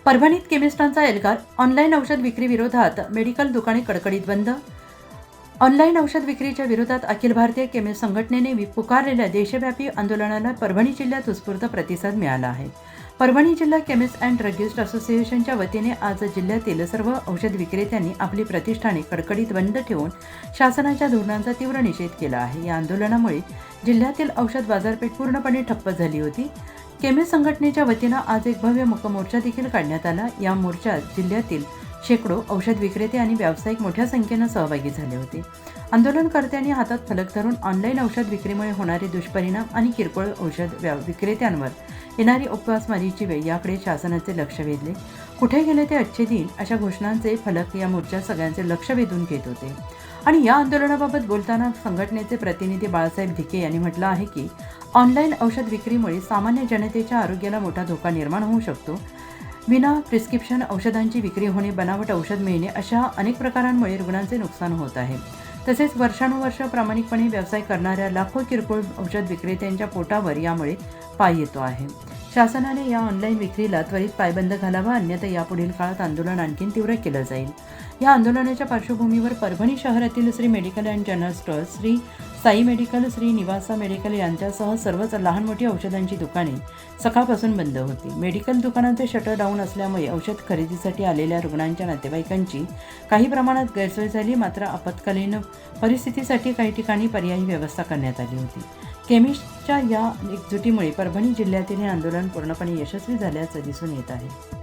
परभणीत केमिस्टांचा एल्गार. ऑनलाईन औषध विक्री विरोधात मेडिकल दुकाने कडकडीत बंद. ऑनलाईन औषध विक्रीच्या विरोधात अखिल भारतीय केमिस्ट संघटनेने पुकारलेल्या देशव्यापी आंदोलनाला परभणी जिल्ह्यात उत्स्फूर्त प्रतिसाद मिळाला आहे. परभणी जिल्हा केमिस्ट अँड ड्रगिस्ट असोसिएशनच्या वतीने आज जिल्ह्यातील सर्व औषध विक्रेत्यांनी आपली प्रतिष्ठाने कडकडीत बंद ठेवून शासनाच्या धोरणांचा तीव्र निषेध केला आहे. या आंदोलनामुळे जिल्ह्यातील औषध बाजारपेठ पूर्णपणे ठप्प झाली होती. केमिस्ट संघटनेच्या वतीनं आज एक भव्य मोर्चा देखील काढण्यात आला. या मोर्चात जिल्ह्यातील शेकडो औषध विक्रेते आणि व्यावसायिक मोठ्या संख्येनं सहभागी झाले होते. आंदोलनकर्त्यांनी हातात फलक धरून ऑनलाईन औषध विक्रीमुळे होणारे दुष्परिणाम आणि किरकोळ औषध विक्रेत्यांवर येणारी उपवासमारीची वेळ याकडे शासनाचे लक्ष वेधले. कुठे गेले ते अच्छे दिन अशा घोषणांचे फलक या मोर्चात सगळ्यांचे लक्ष वेधून घेत होते. आणि या आंदोलनाबाबत बोलताना संघटनेचे प्रतिनिधी बाळासाहेब धिके यांनी म्हटलं आहे की ऑनलाईन औषध विक्रीमुळे सामान्य जनतेच्या आरोग्याला मोठा धोका निर्माण होऊ शकतो. विना प्रिस्क्रिप्शन औषधांची विक्री होणे, बनावट औषध मिळणे अशा अनेक प्रकारांमुळे रुग्णांचे नुकसान होत आहे. तसेच वर्षानुवर्ष प्रामाणिकपणे व्यवसाय करणाऱ्या लाखो किरकोळ औषध विक्रेत्यांच्या पोटावर यामुळे पाय येतो आहे. शासनाने या ऑनलाईन विक्रीला त्वरित पायबंद घालावा, अन्यथा यापुढील काळात आंदोलन आणखी तीव्र केलं जाईल. या आंदोलनाच्या पार्श्वभूमीवर परभणी शहरातील Shri medical and general store, Shri Sai medical, Shri Nivasa medical यांच्यासह सर्वच लहान मोठी औषधांची दुकाने सकाळपासून बंद होती. मेडिकल दुकानांचे शटर डाऊन असल्यामुळे औषध खरेदीसाठी आलेल्या रुग्णांच्या नातेवाईकांची काही प्रमाणात गैरसोय झाली. मात्र आपत्कालीन परिस्थितीसाठी काही ठिकाणी पर्यायी व्यवस्था करण्यात आली होती. केमिस्टच्या या एकजुटीमुळे परभणी जिल्ह्यातील हे आंदोलन पूर्णपणे यशस्वी झाल्याचं दिसून येत आहे.